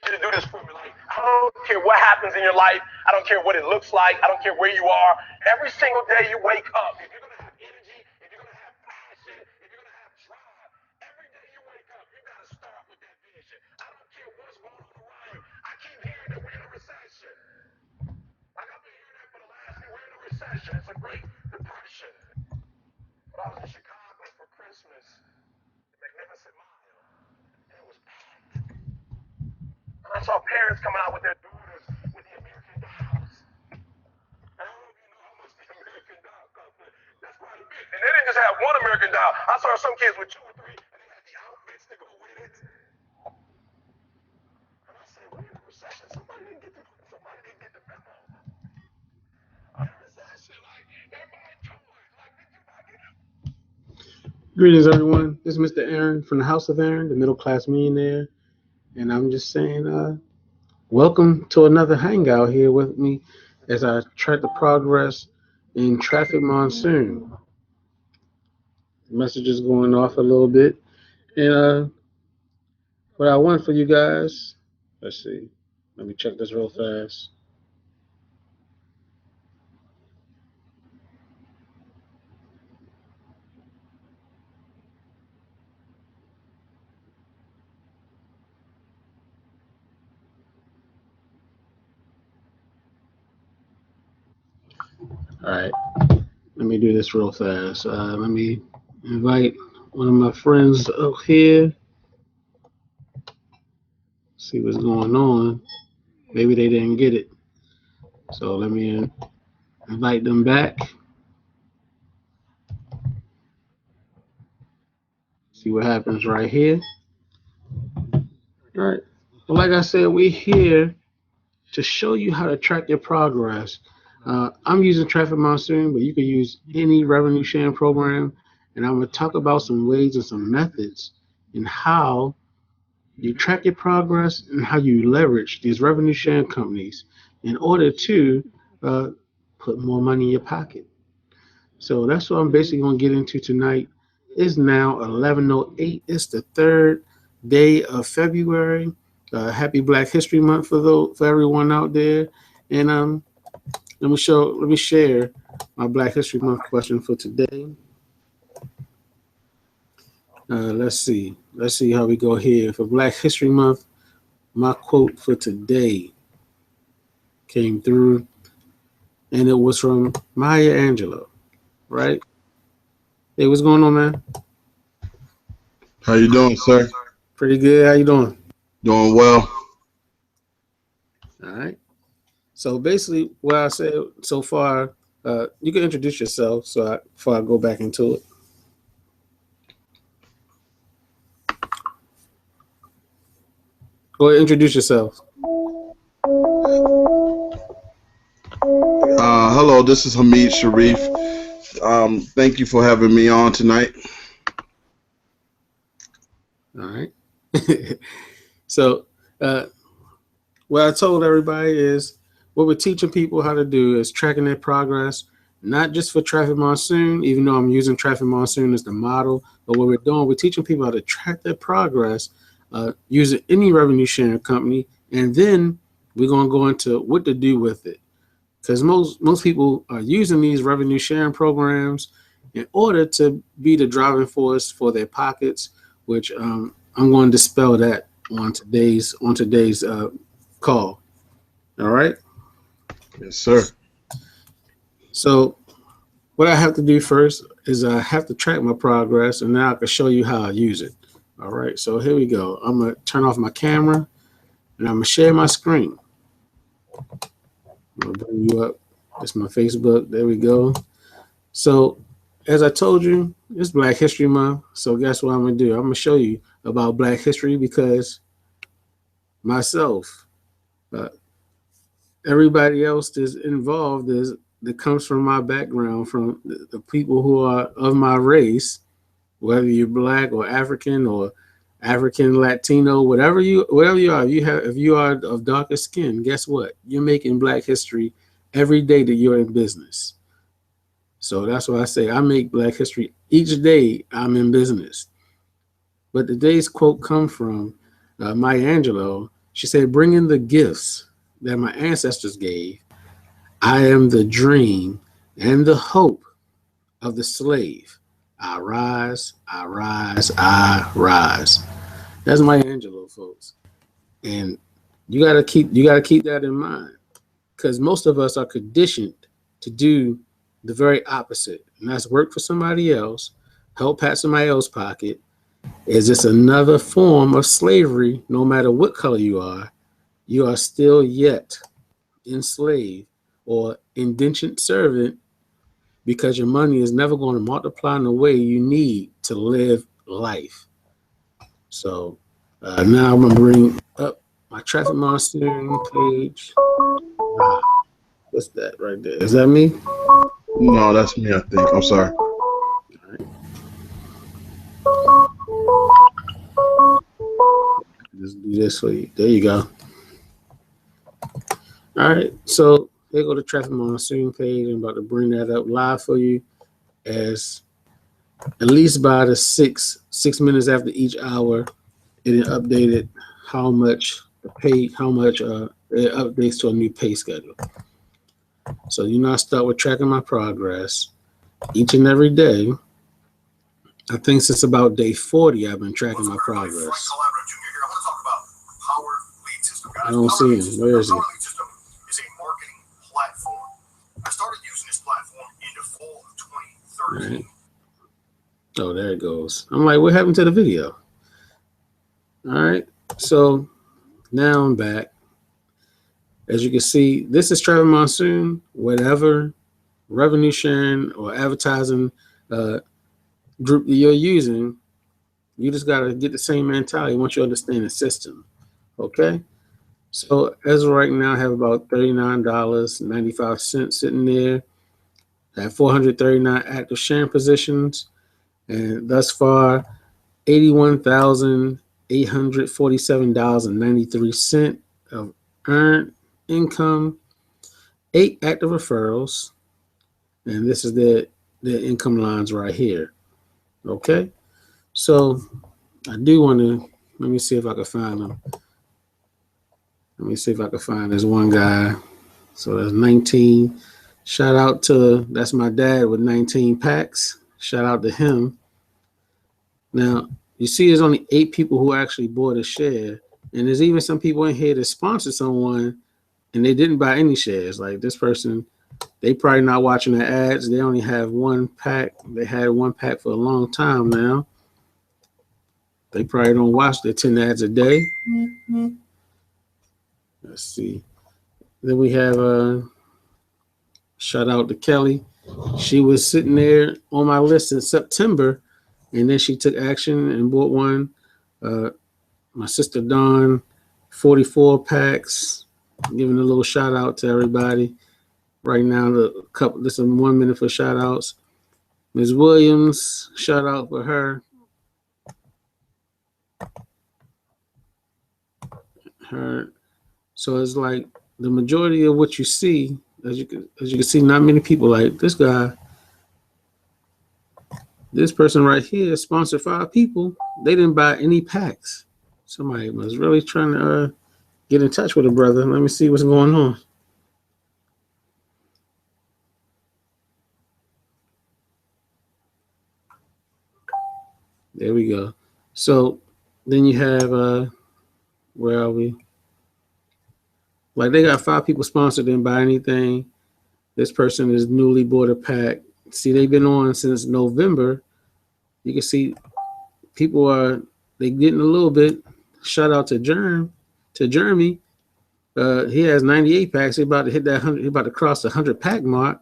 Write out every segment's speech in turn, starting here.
you to do this for me. Like, I don't care what happens in your life. I don't care what it looks like. I don't care where you are. Every single day you wake up, if you're going to have energy, if you're going to have passion, if you're going to have drive, every day you wake up, you got to start with that vision. I don't care what's going on around you. I keep hearing that we're in a recession. Like I've been hearing that for the last year. We're in a recession. It's a great depression. But I was in Chicago for Christmas, the Magnificent Mile, and it was packed. And I saw parents coming out with their daughters with the American dolls. And I don't know if you know how much the American doll cost, but that's quite a bit. And they didn't just have one American doll. I saw some kids with two or three, and they had the outfits to go with it. And I said, we're in a recession. Somebody didn't get the memo. I'm in a recession. Like, they're buying toys. Like, did you not get it? Greetings, everyone. This is Mr. Aaron from the House of Aaron, the middle class millionaire. And I'm just saying, welcome to another hangout here with me as I track the progress in traffic monsoon. The message is going off a little bit. And what I want for you guys, let's see. Let me check this real fast. All right, let me do this real fast. Let me invite one of my friends up here. See what's going on. Maybe they didn't get it. So let me invite them back. See what happens right here. All right. Well, like I said, we're here to show you how to track your progress. I'm using Traffic Monsoon, but you can use any revenue sharing program. And I'm going to talk about some ways and some methods in how you track your progress and how you leverage these revenue sharing companies in order to put more money in your pocket. So that's what I'm basically going to get into tonight. It's now 11:08. It's the third day of February. Happy Black History Month for everyone out there. And let me share my Black History Month question for today. Let's see how we go here for Black History Month. My quote for today came through, and it was from Maya Angelou. Right? Hey, what's going on, man? How you doing, sir? Pretty good. How you doing? Doing well. All right. So basically, what I said so far, you can introduce yourself before I go back into it. Go ahead, introduce yourself. Hello, this is Hamid Sharif. Thank you for having me on tonight. All right. So what I told everybody is what we're teaching people how to do is tracking their progress, not just for Traffic Monsoon, even though I'm using Traffic Monsoon as the model, but what we're doing, we're teaching people how to track their progress using any revenue sharing company, and then we're going to go into what to do with it. Because most people are using these revenue sharing programs in order to be the driving force for their pockets, which I'm going to dispel that on today's call. All right. Yes, sir. So what I have to do first is I have to track my progress, and now I can show you how I use it. All right. So here we go. I'm going to turn off my camera, and I'm going to share my screen. I'll bring you up. It's my Facebook. There we go. So as I told you, it's Black History Month. So guess what I'm going to do? I'm going to show you about Black history because myself, everybody else that's involved that comes from my background, from the people who are of my race, whether you're Black or African Latino, whatever you are, if you are of darker skin, guess what? You're making Black history every day that you're in business. So that's why I say I make Black history each day I'm in business. But today's quote comes from Maya Angelou. She said, bring in the gifts that my ancestors gave. I am the dream and the hope of the slave. I rise, I rise, I rise. That's Maya Angelou, folks. And you gotta keep that in mind. Because most of us are conditioned to do the very opposite. And that's work for somebody else, help pat somebody else's pocket. Is just another form of slavery, no matter what color you are still yet enslaved or indentured servant because your money is never going to multiply in the way you need to live life. So now I'm going to bring up my traffic monitoring page. Ah, what's that right there? Is that me? No, that's me, I think. I'm sorry. Just do this for you. There you go. All right. So there go the traffic monitoring page. I'm about to bring that up live for you as at least by the 6 minutes after each hour, it updated how much it updates to a new pay schedule. So I start with tracking my progress each and every day. I think since about day 40, I've been tracking my progress. I don't see him. Where is he? Is a marketing platform. I started using this platform in the fall of 2013. Right. Oh, there it goes. I'm like, what happened to the video? All right. So now I'm back. As you can see, this is Trevor Monsoon. Whatever revenue sharing or advertising group that you're using, you just got to get the same mentality once you understand the system. Okay. So as of right now, I have about $39.95 sitting there. I have 439 active sharing positions, and thus far, $81,847.93 of earned income, 8 active referrals, and this is the income lines right here. Okay, so I do want to let me see if I can find them. Let me see if I can find this one guy. So that's 19. Shout out to that's my dad with 19 packs. Shout out to him. Now you see, there's only 8 people who actually bought a share, and there's even some people in here that sponsored someone and they didn't buy any shares. Like this person, they probably not watching the ads. They only have 1 pack. They had 1 pack for a long time now. They probably don't watch their 10 ads a day. Mm-hmm. Let's see. Then we have shout out to Kelly. She was sitting there on my list in September, and then she took action and bought one. My sister Dawn, 44 packs. Giving a little shout out to everybody. Right now, this is 1 minute for shout outs. Ms. Williams, shout out for her. So it's like the majority of what you see, as you can see, not many people like this guy. This person right here sponsored 5 people. They didn't buy any packs. Somebody was really trying to get in touch with a brother. Let me see what's going on. There we go. So then you have where are we? Like they got 5 people sponsored, didn't buy anything. This person is newly bought a pack. See, they've been on since November. You can see people they getting a little bit. Shout out to Jeremy. He has 98 packs. He's about to hit that 100. He's about to cross the 100 pack mark.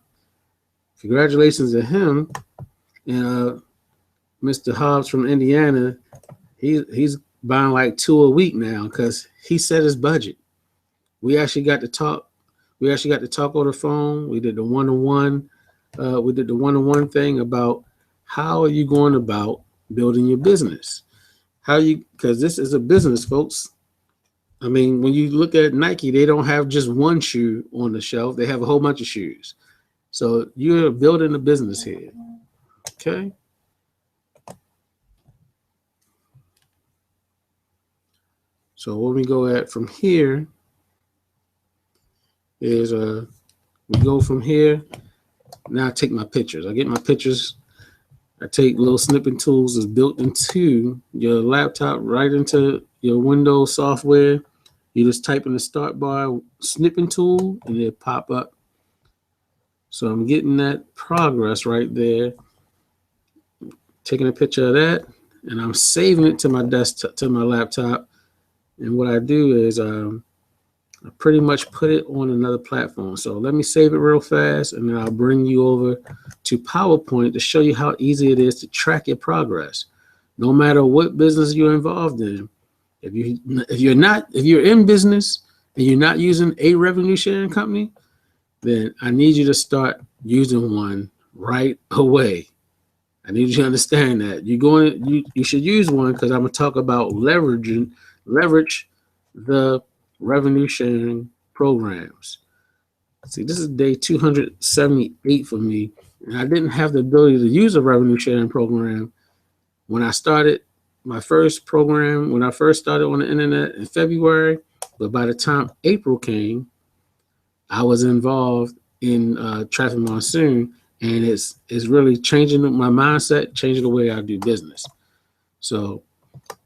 Congratulations to him. And Mr. Hobbs from Indiana, he's buying like 2 a week now because he set his budget. We actually got to talk. We actually got to talk on the phone. We did the one-on-one. We did the one-on-one thing about how are you going about building your business. Because this is a business, folks. I mean, when you look at Nike, they don't have just one shoe on the shelf. They have a whole bunch of shoes. So you're building a business here. Okay. So So what we go at from here is we go from here. Now I take my pictures. I get my pictures. I take little snipping tools that's built into your laptop, right into your Windows software. You just type in the start bar snipping tool and it pop up. So I'm getting that progress right there, taking a picture of that, and I'm saving it to my desktop, to my laptop. And what I do is I pretty much put it on another platform. So let me save it real fast, and then I'll bring you over to PowerPoint to show you how easy it is to track your progress, no matter what business you're involved in. If you're in business and you're not using a revenue sharing company, then I need you to start using one right away. I need you to understand that you should use one, because I'm gonna talk about leverage the revenue sharing programs. See, this is day 278 for me, and I didn't have the ability to use a revenue sharing program when I started my first program, when I first started on the internet in February. But by the time April came, I was involved in Traffic Monsoon, and it's really changing my mindset, changing the way I do business. So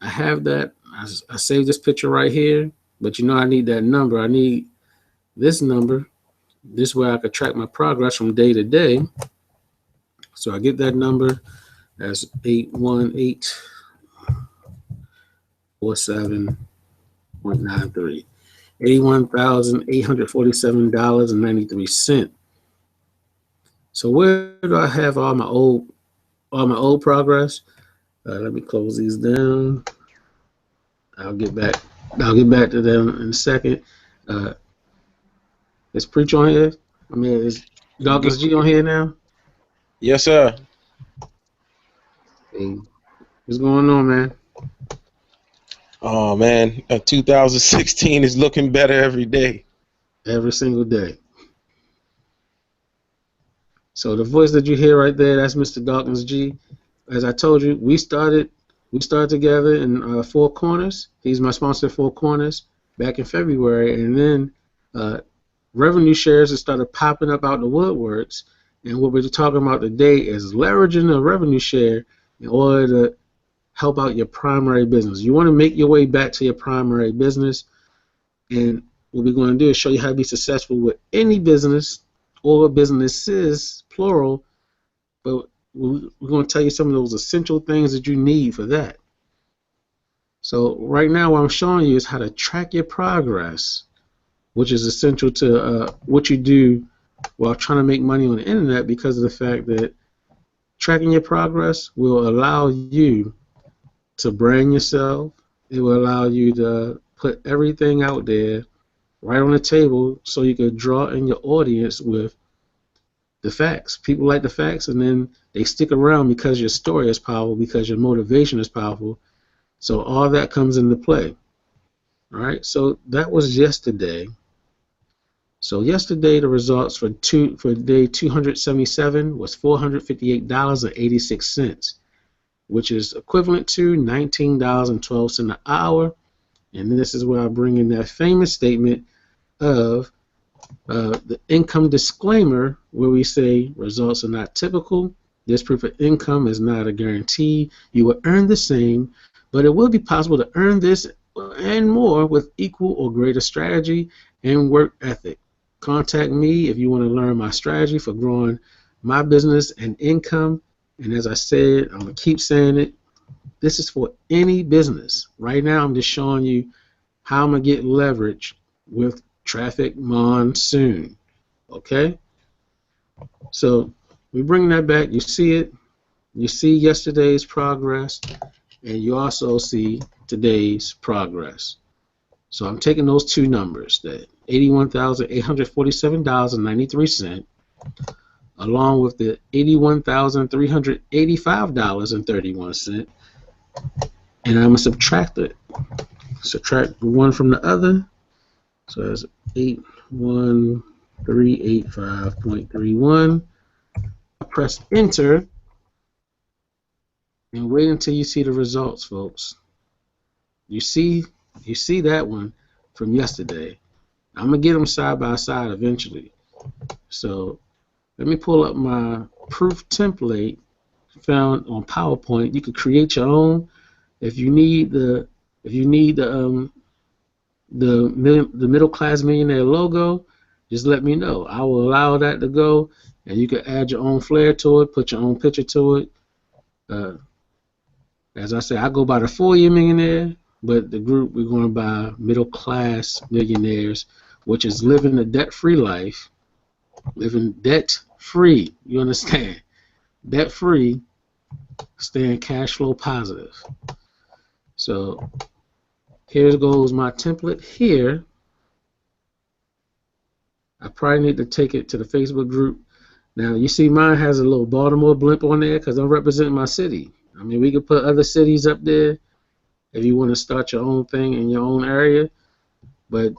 I have that. I saved this picture right here, but I need that number. I need this number. This way I could track my progress from day to day. So I get that number. That's 818-47.93. $81,847.93. So where do I have all my old progress? Let me close these down. I'll get back to them in a second. Is Preach on here? I mean, is Dawkins G on here now? Yes, sir. Hey, what's going on, man? Oh man, 2016 is looking better every day. Every single day. So the voice that you hear right there, that's Mr. Dawkins G. As I told you, we started together in Four Corners. He's my sponsor, Four Corners, back in February, and then revenue shares have started popping up out the woodworks. And what we're talking about today is leveraging a revenue share in order to help out your primary business. You want to make your way back to your primary business, and what we're going to do is show you how to be successful with any business or businesses, plural, but we're going to tell you some of those essential things that you need for that. So right now what I'm showing you is how to track your progress, which is essential to what you do while trying to make money on the internet, because of the fact that tracking your progress will allow you to brand yourself. It will allow you to put everything out there right on the table so you can draw in your audience with the facts. People like the facts, and then they stick around because your story is powerful, because your motivation is powerful. So all that comes into play. All right, so that was yesterday. So yesterday the results for day 277 was $458.86, which is equivalent to $19.12 an hour. And this is where I bring in that famous statement of the income disclaimer, where we say results are not typical. This proof of income is not a guarantee you will earn the same, but it will be possible to earn this and more with equal or greater strategy and work ethic. Contact me if you want to learn my strategy for growing my business and income. And as I said, I'm going to keep saying it, this is for any business. Right now I'm just showing you how I'm going to get leverage with Traffic Monsoon. Okay? So we bring that back. You see it. You see yesterday's progress, and you also see today's progress. So I'm taking those two numbers, that $81,847.93, along with the $81,385.31, and I'm going to subtract it. Subtract one from the other. So that's 81385.31. Press enter and wait until you see the results, folks. You see You see that one from yesterday. I'm gonna get them side by side eventually. So let me pull up my proof template found on PowerPoint. You could create your own. If you need the the middle class millionaire logo, just let me know. I will allow that to go, and you can add your own flair to it, put your own picture to it. Uh, as I said, I go by the 4-year millionaire, but the group we're going by middle class millionaires, which is living a debt free life, living debt free. You understand? Debt free, staying cash flow positive. So here goes my template here. I probably need to take it to the Facebook group. Now, you see mine has a little Baltimore blimp on there because I'm representing my city. I mean, we could put other cities up there if you want to start your own thing in your own area. But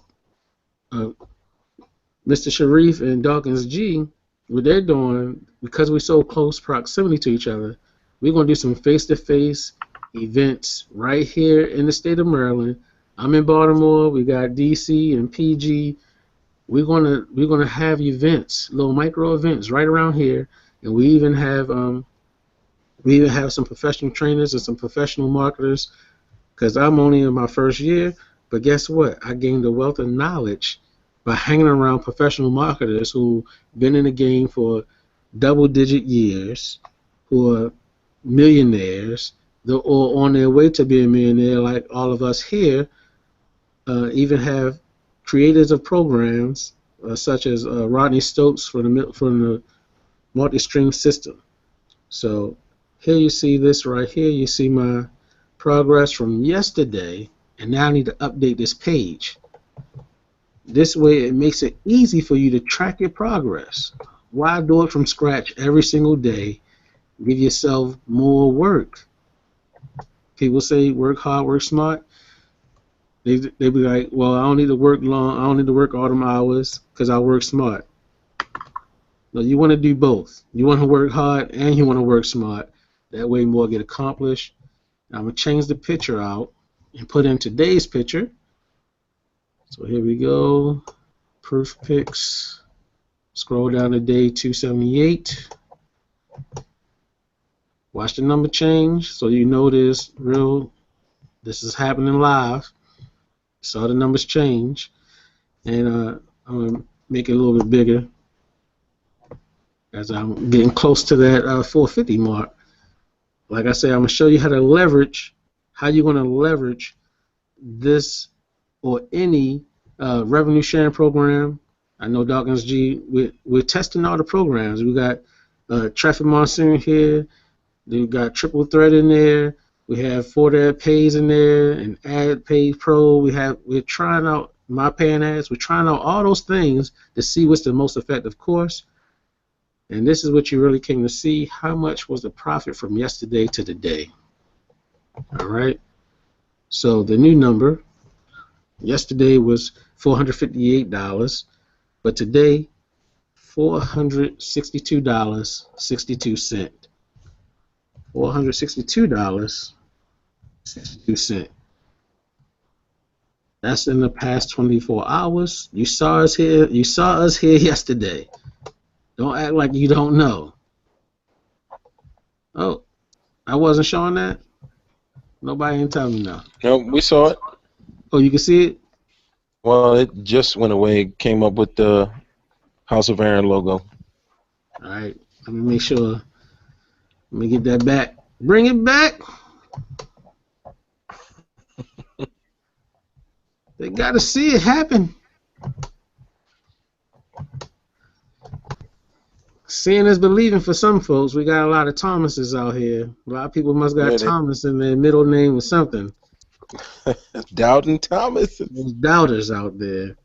Mr. Sharif and Dawkins G, what they're doing, because we're so close proximity to each other, we're going to do some face-to-face events right here in the state of Maryland. I'm in Baltimore. We got DC and PG. We're gonna have events, little micro events right around here, and we even have some professional trainers and some professional marketers. Because I'm only in my first year, but guess what? I gained a wealth of knowledge by hanging around professional marketers who've been in the game for double-digit years, who are millionaires, or on their way to being a millionaire, like all of us here. Even have creators of programs such as Rodney Stokes from the multi-stream system. So here you see this right here. You see my progress from yesterday, and now I need to update this page. This way it makes it easy for you to track your progress. Why do it from scratch every single day? Give yourself more work. People say work hard, work smart. They be like, well, I don't need to work long. I don't need to work all them hours because I work smart. No, you want to do both. You want to work hard and you want to work smart. That way more get accomplished. Now I'm going to change the picture out and put in today's picture. So here we go. Proof pics. Scroll down to day 278. Watch the number change so you know this is happening live. Saw the numbers change, and I'm going to make it a little bit bigger as I'm getting close to that 450 mark. Like I said, I'm going to show you how you're going to leverage this or any revenue sharing program. I know Dawkins G, we're testing all the programs. We got Traffic Monsoon here. We got Triple Threat in there. We have Forward Pays in there and Ad Pay Pro. We're trying out My Paying Ads. We're trying out all those things to see what's the most effective course. And this is what you really came to see. How much was the profit from yesterday to today? All right. So the new number yesterday was $458, but today $462.62. $462.62. That's in the past 24 hours. You saw us here yesterday. Don't act like you don't know. Oh, I wasn't showing that? Nobody ain't telling me no. No, we saw it. Oh, you can see it? Well, it just went away. Came up with the House of Aaron logo. All right. Let me make sure. Let me get that back. Bring it back. They got to see it happen. Seeing is believing for some folks. We got a lot of Thomases out here. A lot of people must got Thomas in their middle name or something. Doubting Thomas. There's doubters out there.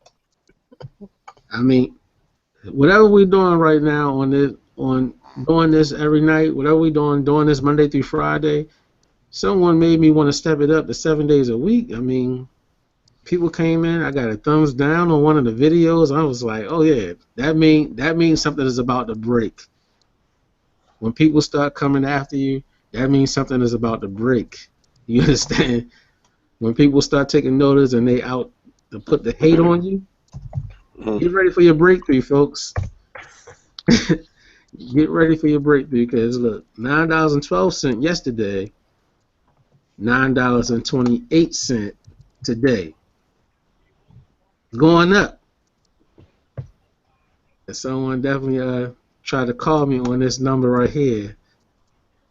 I mean, whatever we're doing right now on doing this every night, whatever we're doing this Monday through Friday, someone made me want to step it up to 7 days a week. I mean, people came in, I got a thumbs down on one of the videos. I was like, oh yeah, that means something is about to break. When people start coming after you, that means something is about to break. You understand? When people start taking notice and they out to put the hate on you, get ready for your breakthrough, folks. Get ready for your breakthrough because look, $9.12 yesterday, $9.28 today, going up. And someone definitely tried to call me on this number right here,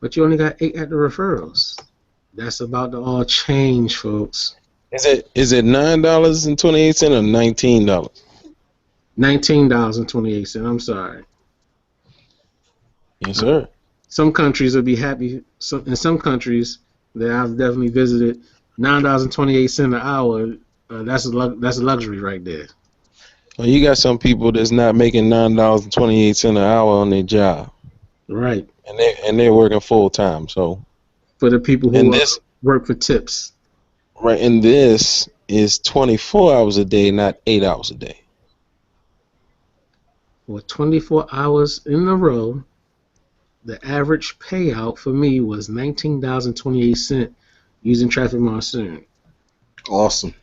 but you only got 8 active referrals. That's about to all change, folks. Is it $9.28 or $19? $19.28. I'm sorry. Yes, sir. Some countries will be happy. In some countries that I've definitely visited, $9.28 an hour. That's a luxury right there. Well, you got some people that's not making $9.28 an hour on their job, Right. and they're working full time. So, For the people and who this work for tips. right, and this is 24 hours a day, not 8 hours a day. For 24 hours in a row, the average payout for me was $19.28 using Traffic Monsoon. Awesome.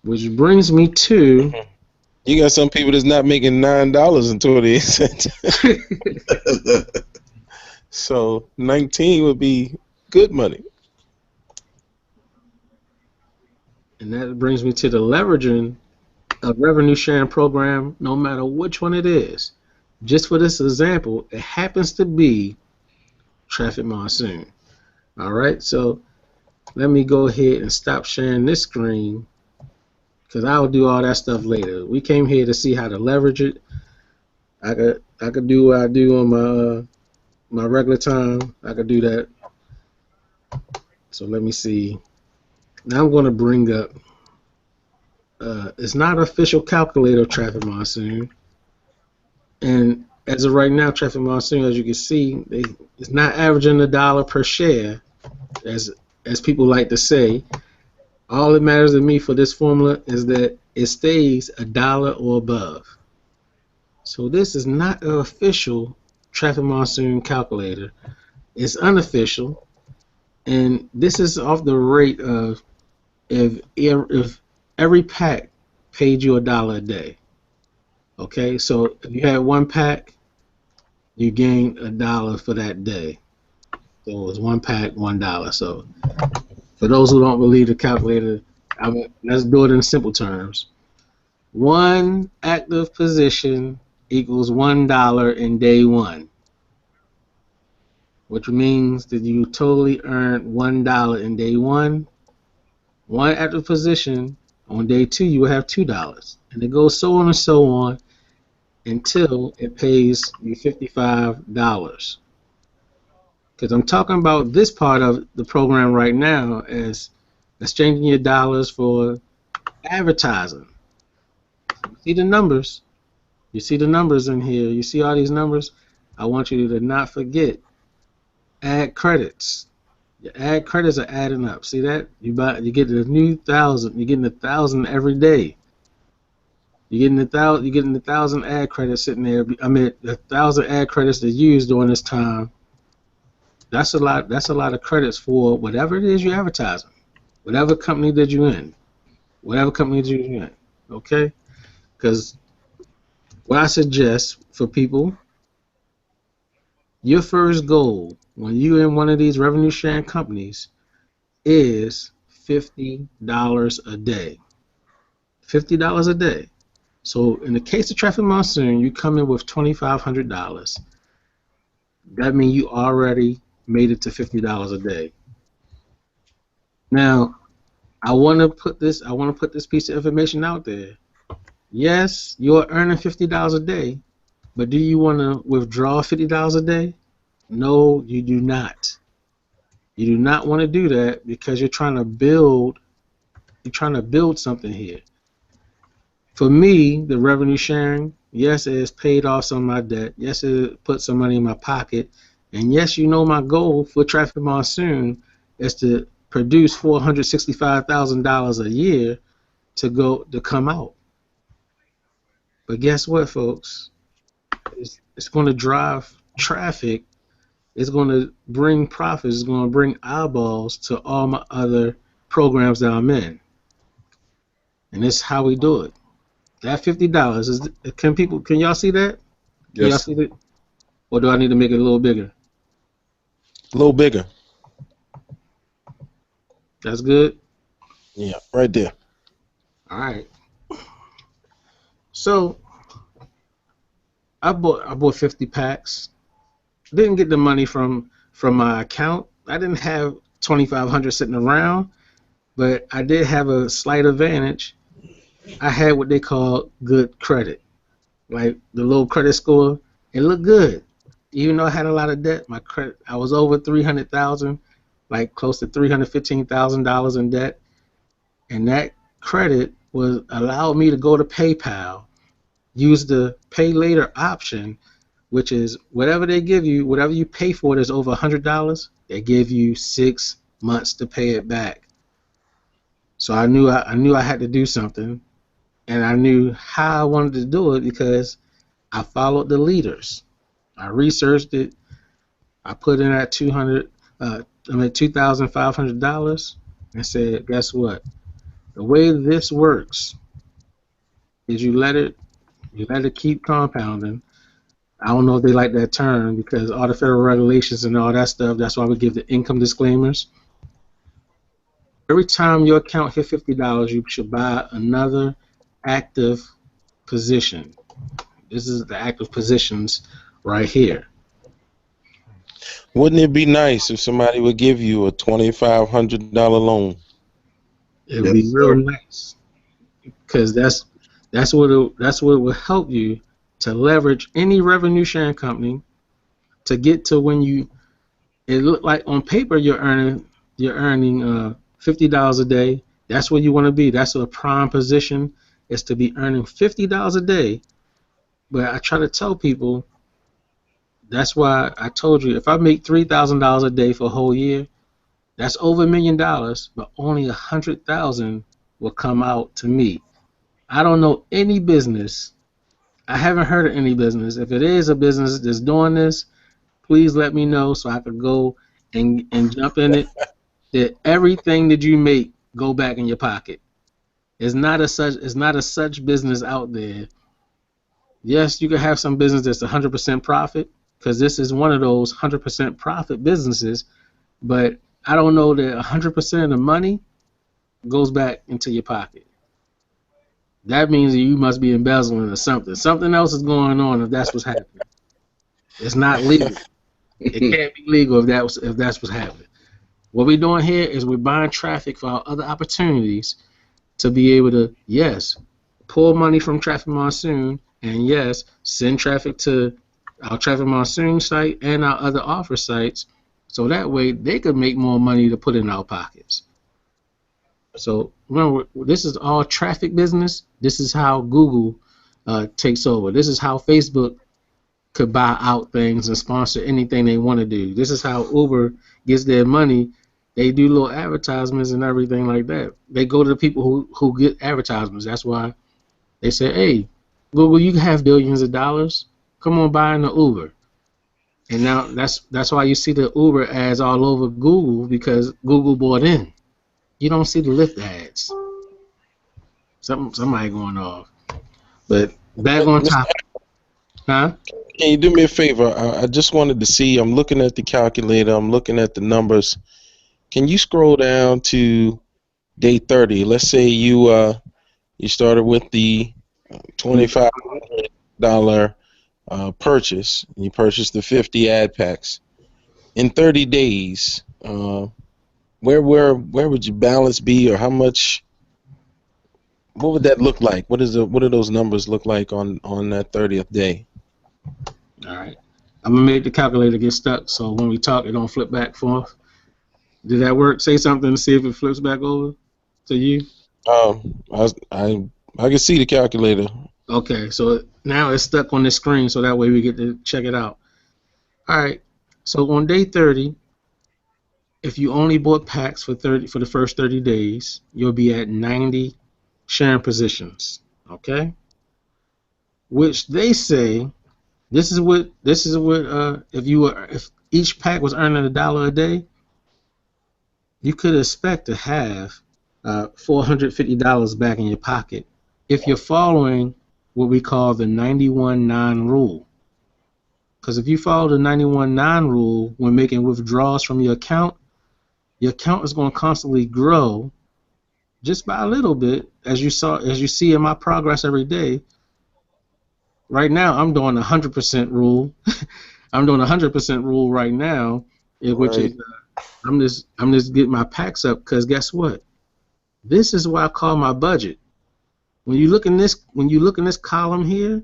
Which brings me to You got some people that's not making $9.28. So 19 would be good money. and that brings me to the leveraging a revenue sharing program, no matter which one it is. Just for this example, it happens to be Traffic Monsoon. All right, so let me go ahead and stop sharing this screen because I'll do all that stuff later. We came here to see how to leverage it. I could do what I do on my regular time. I could do that. So let me see. Now I'm going to bring up. It's not an official calculator of Traffic Monsoon. And as of right now, Traffic Monsoon, as you can see, it's not averaging $1 per share, as people like to say. All that matters to me for this formula is that it stays $1 or above. So this is not an official Traffic Monsoon calculator. It's unofficial, and this is off the rate of if every pack paid you $1 a day. Okay, so if you had one pack, you gain $1 for that day. So it was one pack, $1. So for those who don't believe the calculator, let's do it in simple terms. One active position equals $1 in day one, which means that you totally earned $1 in day one. One active position on day two, you will have $2, and it goes so on and so on until it pays you $55. Because I'm talking about this part of the program right now as exchanging your dollars for advertising. You see the numbers. You see the numbers in here. You see all these numbers. I want you to not forget ad credits. Your ad credits are adding up. See that? You get a new 1,000. You're getting 1,000 every day. You're getting 1,000 ad credits sitting there. I mean, 1,000 ad credits to use during this time. That's a lot. That's a lot of credits for whatever it is you're advertising, whatever company that you're in, Okay? Because what I suggest for people, your first goal when you're in one of these revenue sharing companies is $50 a day. $50 a day. So in the case of Traffic Monsoon, you come in with $2,500. That means you already made it to $50 a day. Now, I want to put this piece of information out there. Yes, you're earning $50 a day, but do you want to withdraw $50 a day? No, you do not. You do not want to do that because you're trying to build something here. For me, the revenue sharing, yes, it has paid off some of my debt. Yes, it put some money in my pocket. And yes, you know my goal for Traffic Monsoon is to produce $465,000 a year to come out. But guess what, folks? It's going to drive traffic. It's going to bring profits. It's going to bring eyeballs to all my other programs that I'm in, and this is how we do it. That $50 is. Can y'all see that? Can y'all Yes. see that? Or do I need to make it a little bigger? A little bigger. That's good. Yeah, right there. All right. So I bought 50 packs. Didn't get the money from my account. I didn't have 2,500 sitting around, but I did have a slight advantage. I had what they call good credit, like the low credit score. It looked good, even though I had a lot of debt. My credit, I was over 300,000, like close to $315,000 in debt, and that credit was allowed me to go to PayPal, use the pay later option, which is whatever they give you, whatever you pay for that's over $100, they give you 6 months to pay it back. So I knew I had to do something, and I knew how I wanted to do it because I followed the leaders. I researched it. I put in at $2,500, and said, guess what? The way this works is you let it keep compounding. I don't know if they like that term because all the federal regulations and all that stuff. That's why we give the income disclaimers. Every time your account hit $50, you should buy another active position. This is the active positions right here. Wouldn't it be nice if somebody would give you a $2,500 loan? It would Yes, be real sir. nice because that's what will help you to leverage any revenue sharing company to get to when you. It look like on paper you're earning $50 a day. That's where you want to be. That's a prime position is to be earning $50 a day. But I try to tell people that's why I told you if I make $3,000 a day for a whole year, that's over $1 million, but only 100,000 will come out to me. I don't know any business. I haven't heard of any business. If it is a business that's doing this, please let me know so I could go and jump in it. That everything that you make go back in your pocket. It's not a such business out there. Yes, you can have some business that's 100% profit because this is one of those 100% profit businesses, but I don't know that 100% of the money goes back into your pocket. That means that you must be embezzling or something. Something else is going on if that's what's happening. It's not legal. It can't be legal if that's what's happening. What we're doing here is we're buying traffic for our other opportunities to be able to, yes, pull money from Traffic Monsoon, and yes, send traffic to our Traffic Monsoon site and our other offer sites, so that way they could make more money to put in our pockets. So remember, this is all traffic business. This is how Google takes over. This is how Facebook could buy out things and sponsor anything they want to do. This is how Uber gets their money. They do little advertisements and everything like that. They go to the people who get advertisements. That's why they say, hey, Google, you have billions of dollars. Come on, buy in the Uber. And now that's why you see the Uber ads all over Google because Google bought in. You don't see the Lyft ads. Somebody going off. But back on Mr. topic. Huh? Can you do me a favor? I just wanted to see. I'm looking at the calculator. I'm looking at the numbers. Can you scroll down to day 30? Let's say you started with the $2,500 purchase. And you purchased the 50 ad packs. In 30 days, where would your balance be, or how much? What would that look like? What do those numbers look like on that 30th day? All right. I'm gonna make the calculator get stuck so when we talk it don't flip back forth. Did that work? Say something to see if it flips back over to you. I can see the calculator. Okay, so now it's stuck on the screen so that way we get to check it out. All right. So on day 30, if you only bought packs for the first 30 days, you'll be at 90 sharing positions. Okay? Which they say if each pack was earning $1 a day, you could expect to have $450 back in your pocket if you're following what we call the 91-9 rule. Because if you follow the 91-9 rule when making withdrawals from your account is going to constantly grow just by a little bit, as you see in my progress every day. Right now, I'm doing 100% rule. I'm doing 100% rule right now, which is Right. I'm just getting my packs up because guess what? This is what I call my budget. When you look in this column here,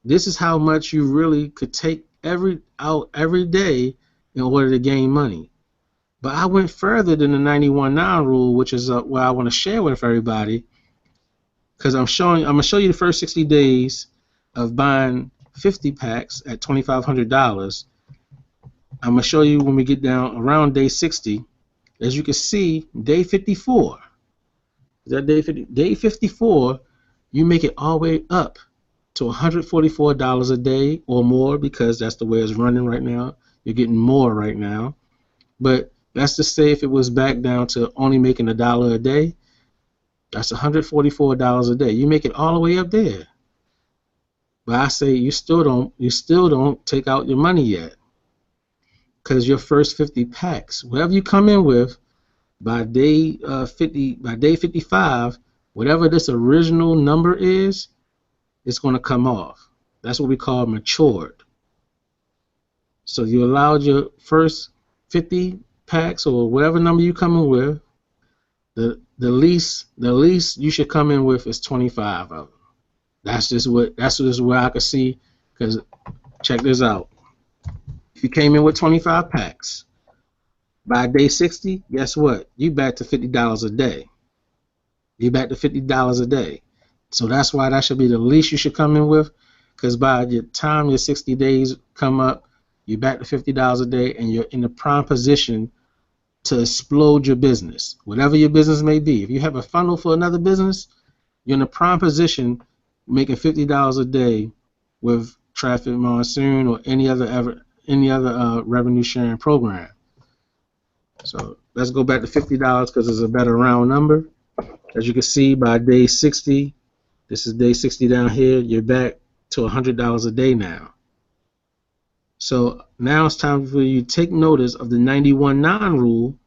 this is how much you really could take every day in order to gain money. But I went further than the 91-9 rule, which is what I want to share with everybody, because I'm gonna show you the first 60 days of buying 50 packs at $2,500. I'm gonna show you when we get down around day 60. As you can see, day 54. Is that day 50? Day 54, you make it all the way up to $144 a day or more, because that's the way it's running right now. You're getting more right now. But that's to say, if it was back down to only making $1 a day, that's $144 a day. You make it all the way up there. But I say you still don't take out your money yet, because your first 50 packs, whatever you come in with by day 55, whatever this original number is, it's going to come off. That's what we call matured. So you allowed your first 50 packs or whatever number you come in with, the least you should come in with is 25 of them. That's just what I could see. Because check this out. If you came in with 25 packs by day 60, guess what? You back to $50 a day. You back to $50 a day. So that's why that should be the least you should come in with. Because by the time your 60 days come up, you're back to $50 a day, and you're in the prime position to explode your business, whatever your business may be. If you have a funnel for another business, you're in a prime position making $50 a day with Traffic Monsoon or any other revenue sharing program. So let's go back to $50 because it's a better round number. As you can see, by day 60, this is day 60 down here, you're back to $100 a day now. So now it's time for you to take notice of the 91-9 rule,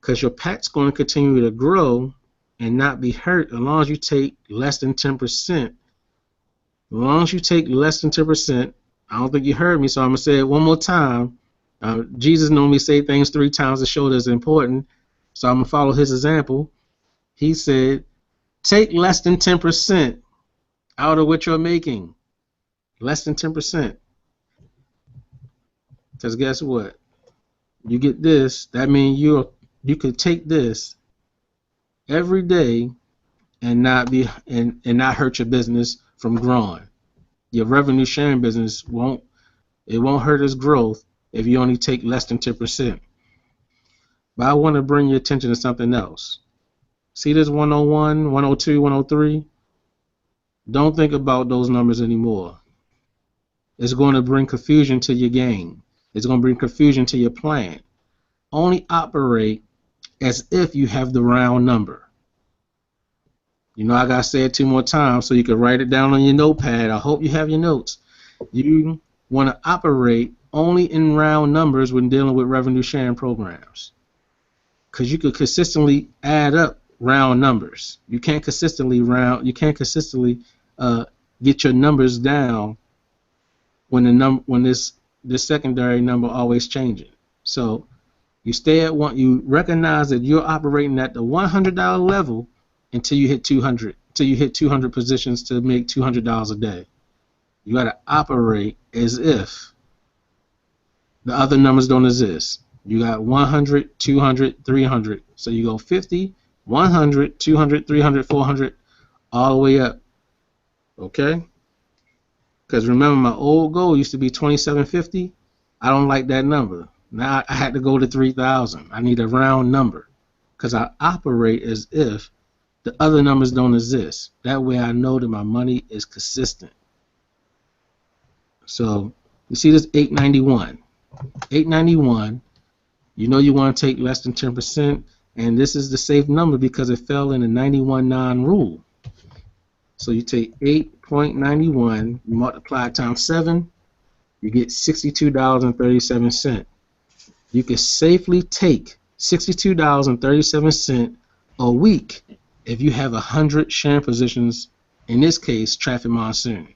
because your pack's going to continue to grow and not be hurt as long as you take less than 10%. As long as you take less than 10%, I don't think you heard me, so I'm going to say it one more time. Jesus normally say things 3 times to show that it's important, so I'm going to follow his example. He said, take less than 10% out of what you're making. Less than 10%. Because guess what? You get this, that means you could take this every day and not hurt your business from growing. Your revenue sharing business won't hurt its growth if you only take less than 10%. But I want to bring your attention to something else. See this 101, 102, 103? Don't think about those numbers anymore. It's going to bring confusion to your game. It's going to bring confusion to your plan. Only operate as if you have the round number. You know, I got to say it 2 more times so you can write it down on your notepad. I hope you have your notes. You want to operate only in round numbers when dealing with revenue sharing programs, because you could consistently add up round numbers. You can't consistently get your numbers down when this secondary number always changing. So you stay at one. You recognize that you're operating at the $100 level until you hit 200. Until you hit 200 positions to make $200 a day. You got to operate as if the other numbers don't exist. You got 100, 200, 300. So you go 50, 100, 200, 300, 400, all the way up. Okay? Because remember, my old goal used to be 2750. I don't like that number. Now I had to go to 3,000. I need a round number, because I operate as if the other numbers don't exist. That way I know that my money is consistent. So you see this 891. 891, You know you want to take less than 10%, and this is the safe number because it fell in the 91.9 rule. So you take 8.91, you multiply it times 7, you get $62.37. You can safely take $62.37 a week if you have 100 sharing positions, in this case, Traffic Monsoon.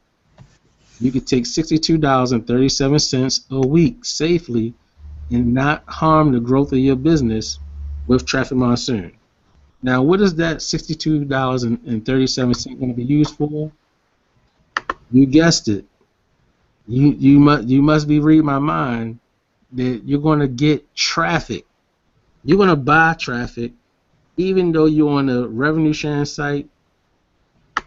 You could take $62.37 a week safely and not harm the growth of your business with Traffic Monsoon. Now, what is that $62.37 going to be used for? You guessed it. You must be reading my mind that you're going to get traffic. You're going to buy traffic, even though you're on a revenue sharing site.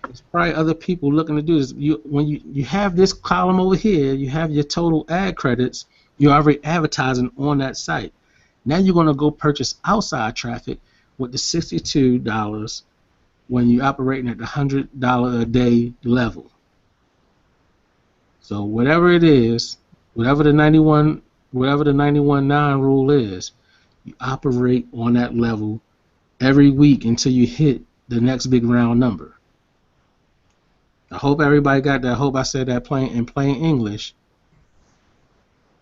There's probably other people looking to do this. When you have this column over here, you have your total ad credits. You're already advertising on that site. Now you're going to go purchase outside traffic with the $62 when you're operating at the $100 a day level. So whatever it is, whatever the 91.9 rule is, you operate on that level every week until you hit the next big round number. I hope everybody got that. I hope I said that in plain English.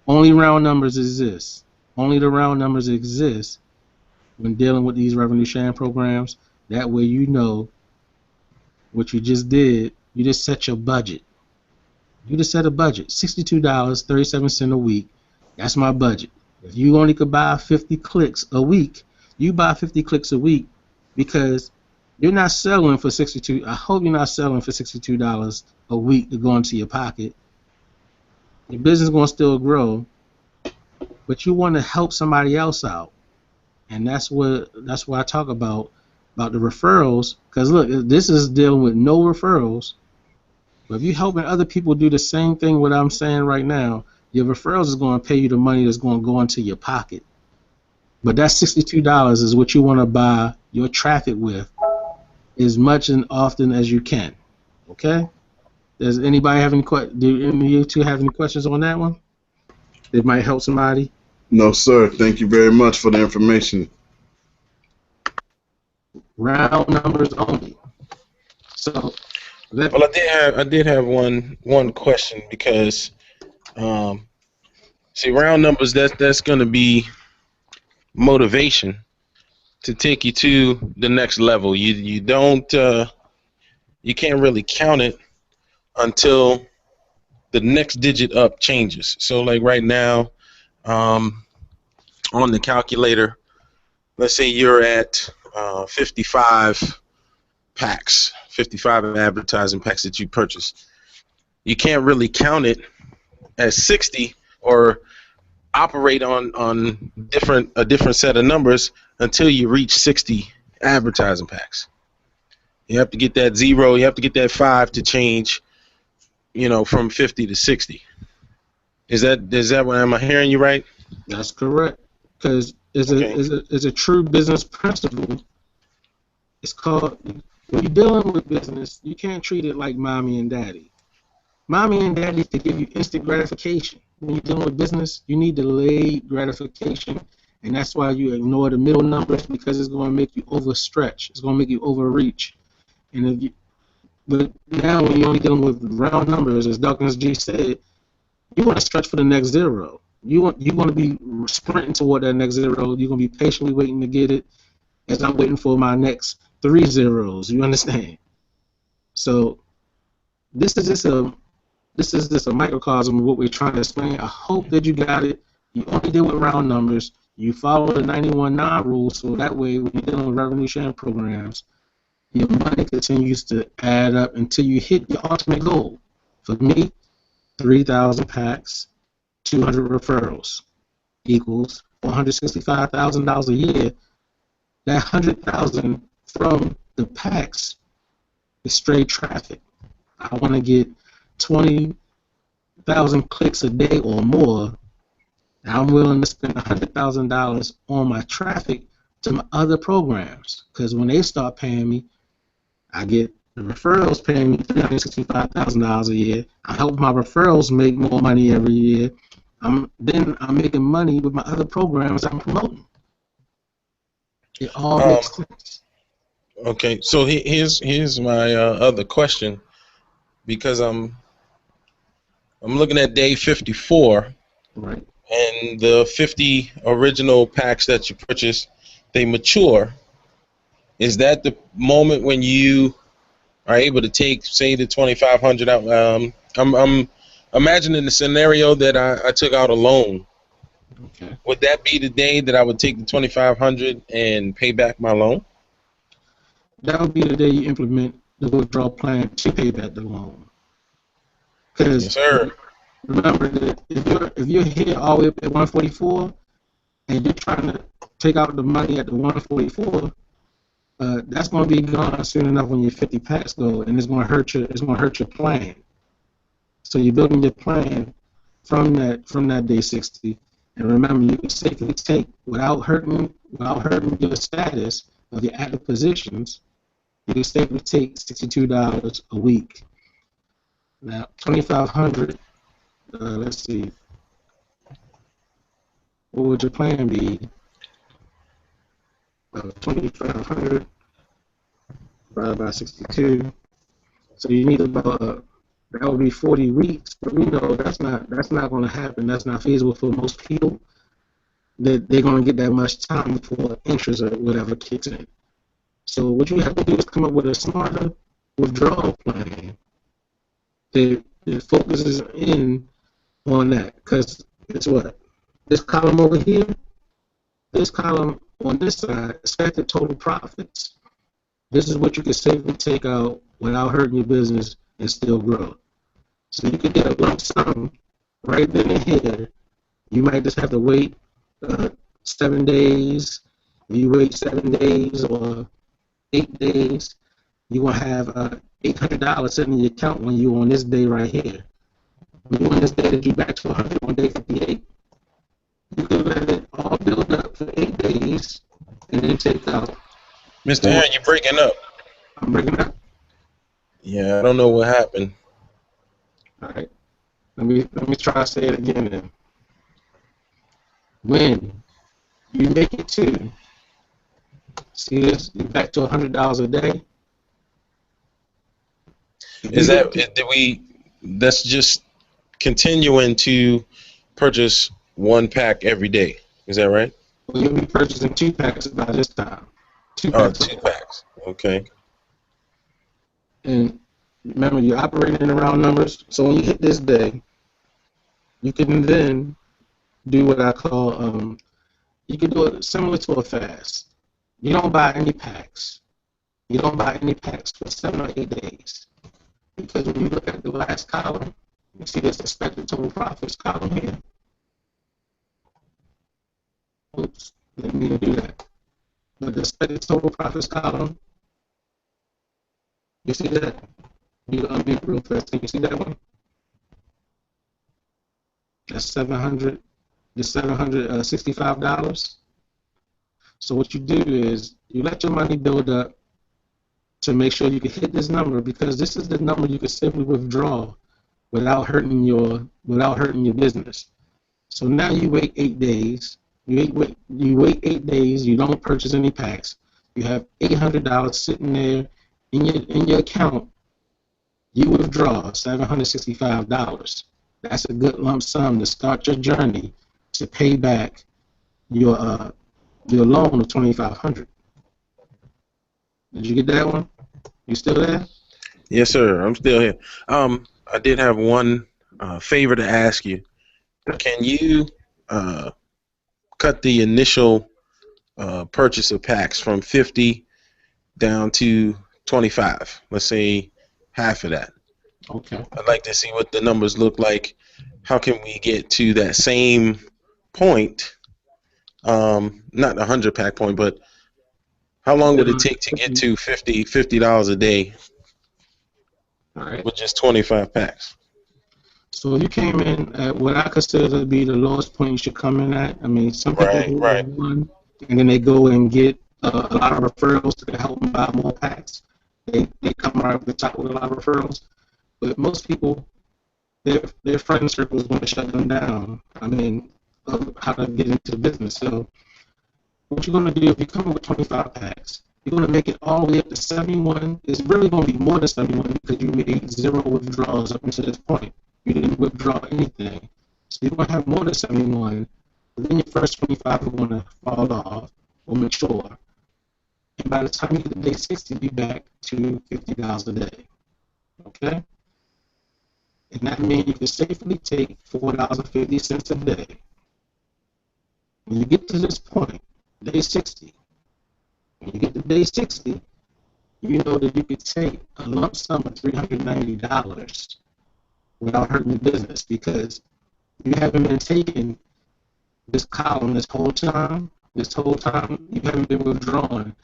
Only round numbers exist. Only the round numbers exist when dealing with these revenue sharing programs. That way you know what you just did. You just set your budget. You just set a budget, $62.37 a week. That's my budget. If you only could buy 50 clicks a week, you buy 50 clicks a week because you're not selling for $62. I hope you're not selling for $62 a week to go into your pocket. Your business is going to still grow, but you want to help somebody else out, and that's what I talk about the referrals. Because look, this is dealing with no referrals. But if you're helping other people do the same thing what I'm saying right now, your referrals is going to pay you the money that's going to go into your pocket. But that $62 is what you want to buy your traffic with as much and often as you can. Okay? Does anybody have any questions? Do any of you two have any questions on that one? It might help somebody. No, sir. Thank you very much for the information. Round numbers only. So, well, I did have one question because, see, round numbers, that's going to be motivation to take you to the next level. You don't you can't really count it until the next digit up changes. So like right now, on the calculator, let's say you're at 55 packs, 55 advertising packs that you purchased. You can't really count it as 60 or operate on a different set of numbers until you reach 60 advertising packs. You have to get that 0, you have to get that 5 to change, from 50 to 60. Is that what, am I hearing you right? That's correct. Because it's a true business principle. It's called, when you're dealing with business, you can't treat it like mommy and daddy. Mommy and daddy to give you instant gratification. When you're dealing with business, you need delayed gratification, and that's why you ignore the middle numbers, because it's going to make you overstretch. It's going to make you overreach. But now when you're only dealing with round numbers, as Dr. G said, you want to stretch for the next 0. You want to be sprinting toward that next 0. You're going to be patiently waiting to get it, as I'm waiting for my next 3 zeros. You understand? So this is just a microcosm of what we're trying to explain. I hope that you got it. You only deal with round numbers. You follow the 91.9 rule, so that way when you're dealing with revenue sharing programs, your money continues to add up until you hit your ultimate goal. For me, 3,000 packs, 200 referrals equals $465,000 a year. That 100,000 from the packs is straight traffic. I want to get 20,000 clicks a day or more. I'm willing to spend $100,000 on my traffic to my other programs, because when they start paying me, I get the referrals paying me $365,000 a year. I help my referrals make more money every year. I'm making money with my other programs I'm promoting. It all Um, makes sense. okay, so here's my other question, because I'm looking at day 54, Right. and the 50 original packs that you purchased, they mature. Is that the moment when you are able to take, say, the 2,500 out? I'm imagining the scenario that I took out a loan. Okay. Would that be the day that I would take the 2,500 and pay back my loan? That would be the day you implement the withdrawal plan to pay back the loan. Because Yes, sir. remember that if you're here all the way up at 144 and you're trying to take out the money at the 144, that's going to be gone soon enough when your 50 packs go, and it's going to hurt your plan. So you're building your plan from that day 60, and remember you can safely take without hurting your status of your active positions. You can safely take $62 a week. Now 2,500. Let's see. What would your plan be? 2,500 divided by 62. So you need about that would be 40 weeks. But we know that's not going to happen. That's not feasible for most people. That they're going to get that much time before interest or whatever kicks in. So what you have to do is come up with a smarter withdrawal plan that focuses in on that. Because it's what? This column over here, this column on this side, expected total profits. This is what you can safely take out without hurting your business and still grow. So you could get a lump sum right then and here. You might just have to wait 7 days. If you wait 7 days or 8 days, you will have $800 sitting in your account when you on this day right here. When you on this day that you back to 100 on day 58, you can let it all build up for 8 days and then take out. Mr. Aaron, you're breaking up. I'm breaking up. Yeah, I don't know what happened. All right. Let me try to say it again then. When you make it to, see this, you're back to $100 a day. Is that did we? That's just continuing to purchase one pack every day. Is that right? Well, you'll be purchasing 2 packs by this time. 2 Oh, packs. 2 packs. Okay. And remember, you're operating in round numbers. So when you hit this day, you can then do what I call, you can do it similar to a fast. You don't buy any packs. You don't buy any packs for 7 or 8 days. Because when you look at the last column, you see this expected total profits column here. Oops, didn't mean to do that. But the expected total profits column, you see that? You unmute real fast. Can you see that one? That's 700. The $765. So what you do is you let your money build up to make sure you can hit this number, because this is the number you can simply withdraw without hurting your business. So now you wait 8 days. You wait 8 days. You don't purchase any packs. You have $800 sitting there in your account. You withdraw $765. That's a good lump sum to start your journey to pay back your loan of $2,500. Did you get that one? You still there? Yes, sir. I'm still here. I did have one favor to ask you. Can you cut the initial purchase of packs from 50 down to 25? Let's say half of that. Okay. I'd like to see what the numbers look like. How can we get to that same point? Not 100 pack point, but how long would it take to get to $50 a day? All right. With just 25 packs? So you came in at what I consider to be the lowest point you should come in at. I mean, some people do one, and then they go and get a lot of referrals to help them buy more packs. They come right up the top with a lot of referrals. But most people their friend circle is going to shut them down. I mean, of how to get into business. So what you're going to do if you come up with 25 packs, you're going to make it all the way up to 71. It's really going to be more than 71 because you made 0 withdrawals up until this point. You didn't withdraw anything. So you're going to have more than 71. But then your first 25 are going to fall off or mature. And by the time you get to day 60, you'll be back to $50 a day. Okay? And that means you can safely take $4.50 a day. When you get to this point, day 60, when you get to day 60, you know that you could take a lump sum of $390 without hurting the business because you haven't been taking this column this whole time. This whole time, you haven't been withdrawing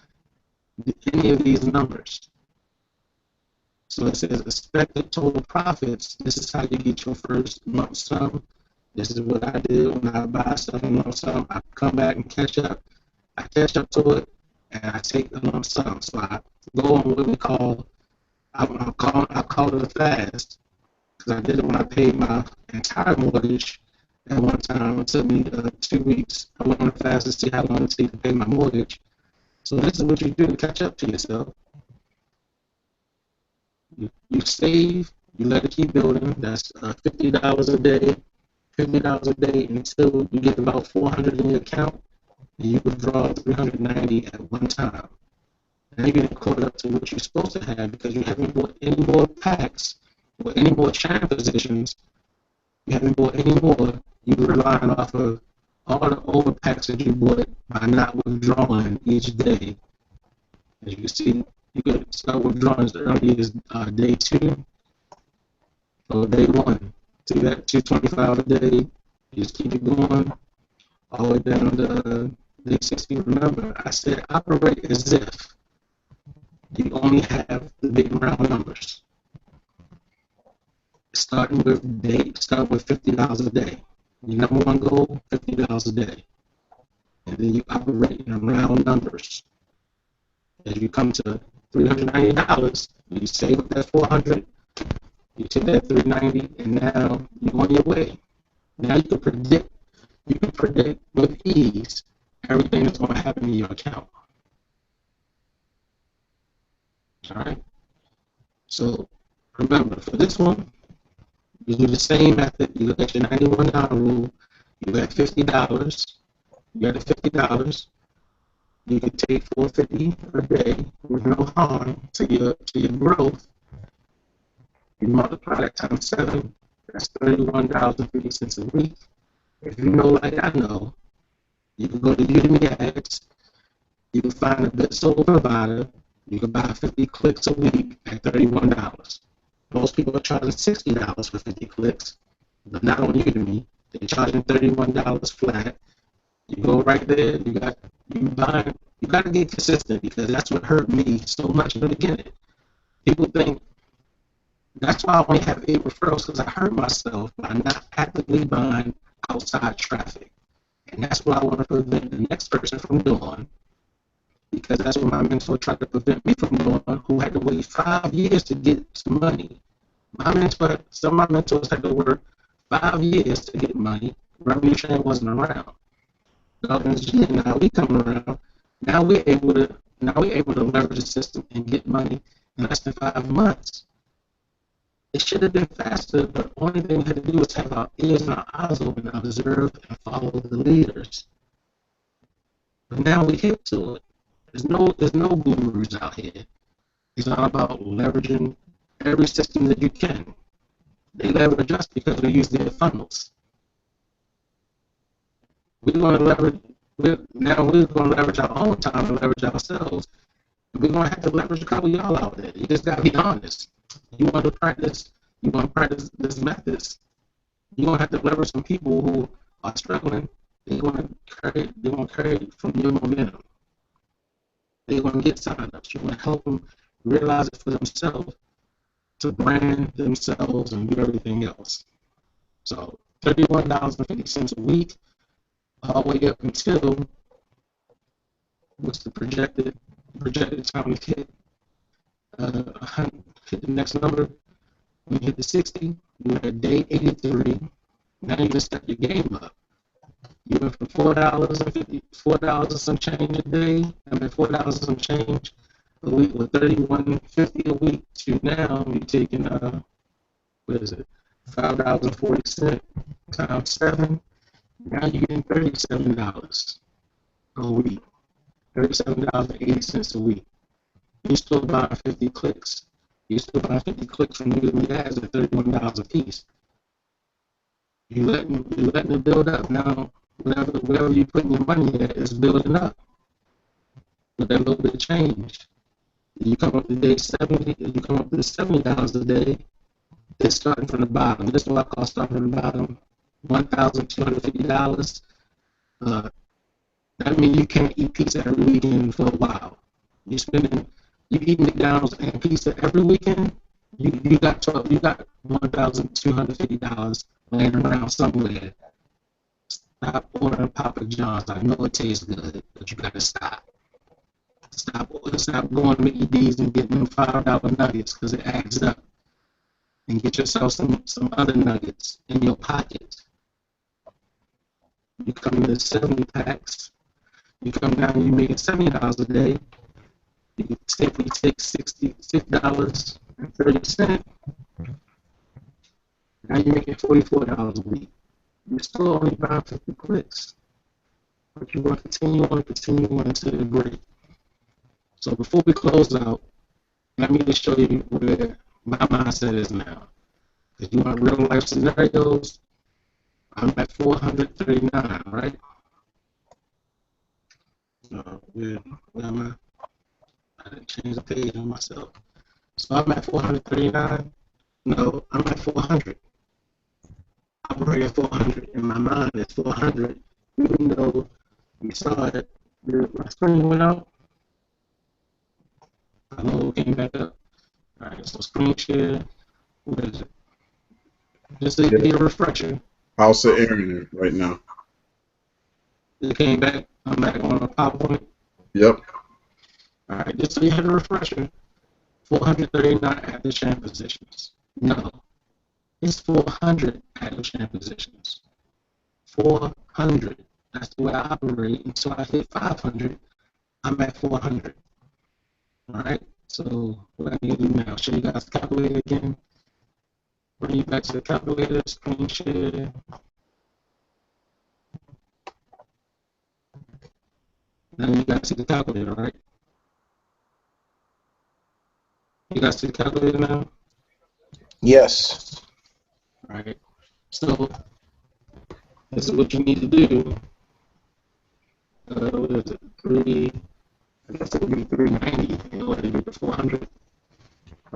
any of these numbers. So it says expected total profits. This is how you get your first lump sum. This is what I did when I buy stuff in lump sum. I come back and catch up. I catch up to it, and I take the lump sum. So I go on what we call, I call it a fast, because I did it when I paid my entire mortgage at one time. It took me 2 weeks. I went on a fast to see how long it takes to pay my mortgage. So this is what you do to catch up to yourself. You save, you let it keep building. That's $50 a day, $50 a day until you get about 400 in your account, and you withdraw 390 at one time. Now you're getting caught up to what you're supposed to have because you haven't bought any more packs or any more chain positions. You haven't bought any more. You're relying off of all the over packs that you bought by not withdrawing each day. As you can see, you could start withdrawing as early as day 2 or day 1. See that $225 a day. You just keep it going all the way down to day 60. Remember, I said operate as if you only have the big round numbers. Start with $50 a day. Your number one goal, $50 a day. And then you operate in round numbers. As you come to $390, you save up that $400, you take that $390, and now you're on your way. Now you can predict with ease everything that's going to happen in your account. All right. So remember, for this one, you do the same method. You look at your $91 rule. You got $50. You got the $50. You can take $450 a day with no harm to your growth. You multiply that times 7. That's $31.50 a week. If you know like I know, you can go to Udemy Ads. You can find a good sole provider. You can buy 50 clicks a week at $31. Most people are charging $60 for 50 clicks, but not on Udemy. They're charging $31 flat. You go right there. You got to get consistent because that's what hurt me so much in the beginning. People think that's why I only have 8 referrals because I hurt myself by not actively buying outside traffic, and that's what I want to prevent the next person from doing. Because that's what my mentor tried to prevent me from doing, who had to wait 5 years to get some money. Some of my mentors had to work 5 years to get money. Revenue Train wasn't around. Now we come around. Now we're able to leverage the system and get money in less than 5 months. It should have been faster, but the only thing we had to do was have our ears and our eyes open and observe and follow the leaders. But now we hip to it. There's no gurus out here. It's all about leveraging every system that you can. They leverage us because we use their funnels. We're going to leverage our own time and leverage ourselves. We're going to have to leverage a couple of y'all out there. You just got to be honest. You want to practice this methods. You're going to have to leverage some people who are struggling. They're going to carry from your momentum. They're going to get sign-ups. You're going to help them realize it for themselves, to brand themselves and do everything else. So $31.50 a week, all the way up until what's the projected time to hit the next number. When you hit the 60, You were at day 83. Now you just step your game up. You went from $4 and some change a day, $4 and some change a week, or $31.50 a week, to now you're taking what is it, $5.40 times 7. Now you're getting $37 a week, $37.80 a week. You still buying 50 clicks. You still buying 50 clicks from using ads at $31 a piece. You letting it build up. Now whatever you putting your money at is building up with that little bit of change. You come up to day 70, you come up to $70 a day. It's starting from the bottom. This is what I call starting from the bottom. $1,250. That means you can't eat pizza every weekend for a while. You eat McDonald's and pizza every weekend. You got $1,250 laying around somewhere. Stop ordering Papa John's. I know it tastes good, but you gotta stop. Stop going to Mickey D's and getting them $5 nuggets, because it adds up. And get yourself some other nuggets in your pocket. You come to 70 packs. You come down and you make $70 a day. You take $66.30. Now you're making $44 a week. You're still only buying 50 clicks. But you want to continue on until you're great. So before we close out, let me just show you where my mindset is now. If you want real life scenarios, I'm at 439, right? Where am I? I didn't change the page on myself. So I'm at 439. No, I'm at 400. I'm already at 400. In my mind, it's 400. Even though you saw it, my screen went out. My logo came back up. All right, so screen share. What is it? Just to get a refresher. House of Aaron right now. It came back. I'm back on a PowerPoint. Yep. All right, just so you have a refresher. 439 active champ positions. No, it's 400 active champ positions. 400. That's the way I operate. Until I hit 500, I'm at 400. All right. So what I need to do now? Show you guys the calculator again. Bring you back to the calculator. Screen share. Now you guys see the calculator, right? You guys see the calculator now? Yes. All right. So this is what you need to do. What is it? I guess it would be 390 in order to get the 400.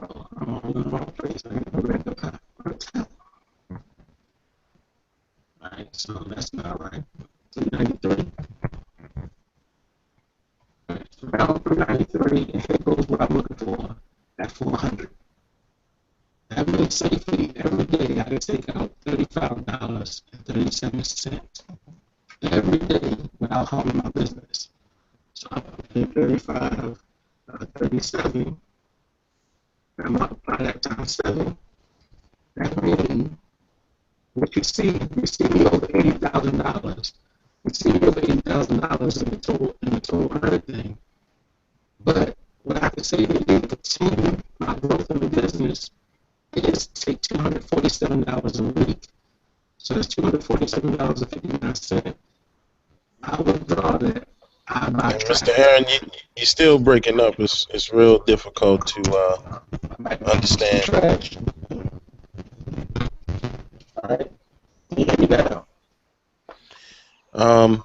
Oh, I'm all in the wrong place. I need to go back up top. All right. So that's not right. 393. All right. So now 393, and here goes what I'm looking for at 400. Every safety, every day, I can take out $35.37 every day without harming my business. So I'm paying 35, 37, and multiply that times 7. That means what you see me over $80,000. You see me over $80,000 in the total earned thing. But what I can say to you to continue my growth in the business is take $247 a week. So that's $247.59. I withdraw that. I buy And trash. Mr. Aaron, you still breaking up. It's real difficult to understand. Trash. All right. Can you hear me now? I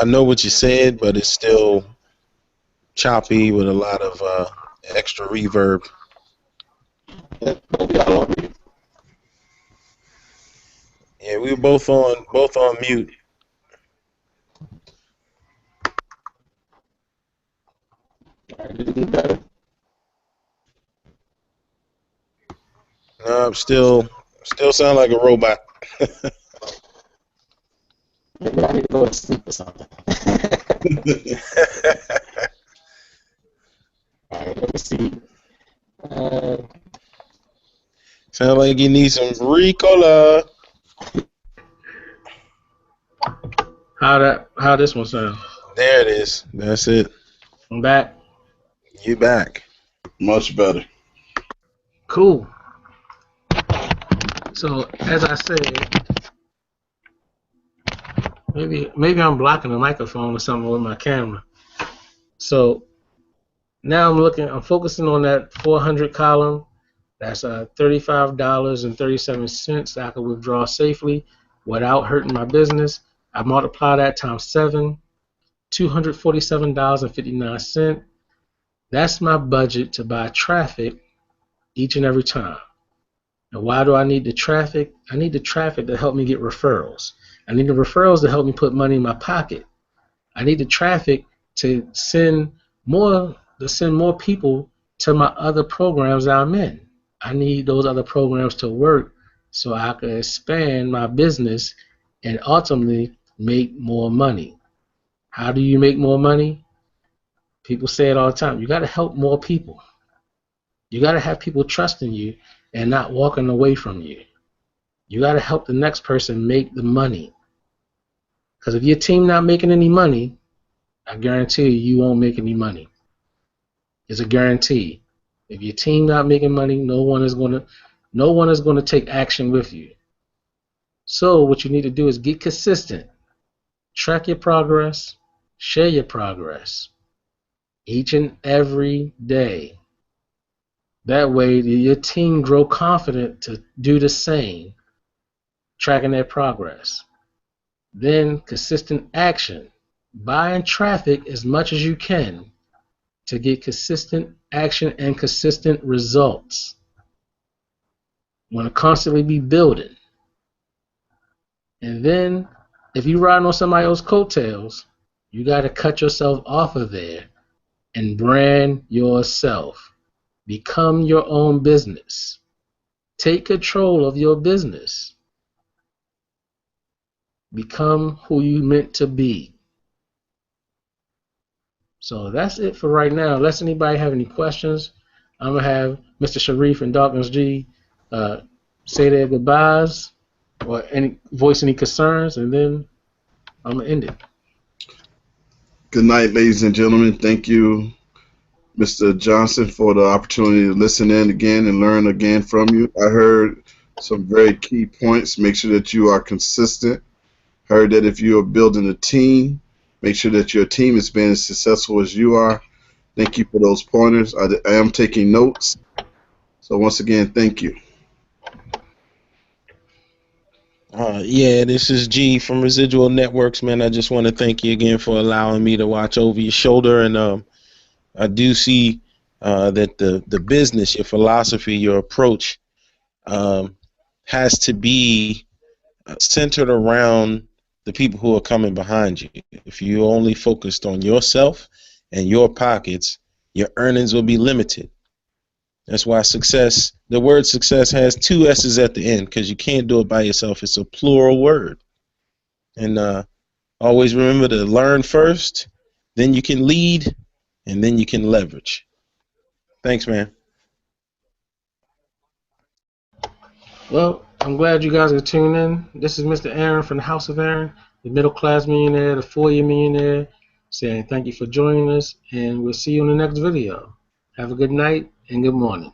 know what you said, but it's still choppy with a lot of extra reverb. Both y'all on mute. Yeah, we were both on mute. All right, did it get better? No, I'm still sound like a robot. Maybe I need to go to sleep or something. All right, let me see. Sound like you need some Ricola. How this one sound? There it is. That's it. I'm back. You back. Much better. Cool. So as I said, maybe I'm blocking the microphone or something with my camera. So now I'm focusing on that 400 column. That's $35.37 that I can withdraw safely without hurting my business. I multiply that times 7, $247.59. That's my budget to buy traffic each and every time. And why do I need the traffic? I need the traffic to help me get referrals. I need the referrals to help me put money in my pocket. I need the traffic to send more people to my other programs that I'm in. I need those other programs to work so I can expand my business and ultimately make more money. How do you make more money? People say it all the time. You got to help more people. You got to have people trusting you and not walking away from you. You got to help the next person make the money. Because if your team not making any money, I guarantee you won't make any money. It's a guarantee. If your team not making money, no one is going to take action with you. So what you need to do is get consistent. Track your progress, share your progress each and every day. That way your team grow confident to do the same, tracking their progress. Then consistent action, buying traffic as much as you can to get consistent action and consistent results. You want to constantly be building. And then if you ride on somebody else's coattails, you got to cut yourself off of there and brand yourself. Become your own business. Take control of your business. Become who you meant to be. So that's it for right now. Unless anybody have any questions, I'm going to have Mr. Sharif and Dawkins G say their goodbyes or voice any concerns, and then I'm going to end it. Good night, ladies and gentlemen. Thank you, Mr. Johnson, for the opportunity to listen in again and learn again from you. I heard some very key points. Make sure that you are consistent. Heard that if you are building a team, make sure that your team is being as successful as you are. Thank you for those pointers. I am taking notes. So once again, thank you. Yeah, this is G from Residual Networks, man. I just want to thank you again for allowing me to watch over your shoulder. And I do see that the business, your philosophy, your approach has to be centered around the people who are coming behind you. If you only focused on yourself and your pockets, your earnings will be limited. That's why success, the word success has 2 S's at the end, because you can't do it by yourself. It's a plural word. And always remember to learn first, then you can lead, and then you can leverage. Thanks, man. Well, I'm glad you guys are tuning in. This is Mr. Aaron from the House of Aaron, the middle class millionaire, the 4-year millionaire, saying thank you for joining us, and we'll see you in the next video. Have a good night and good morning.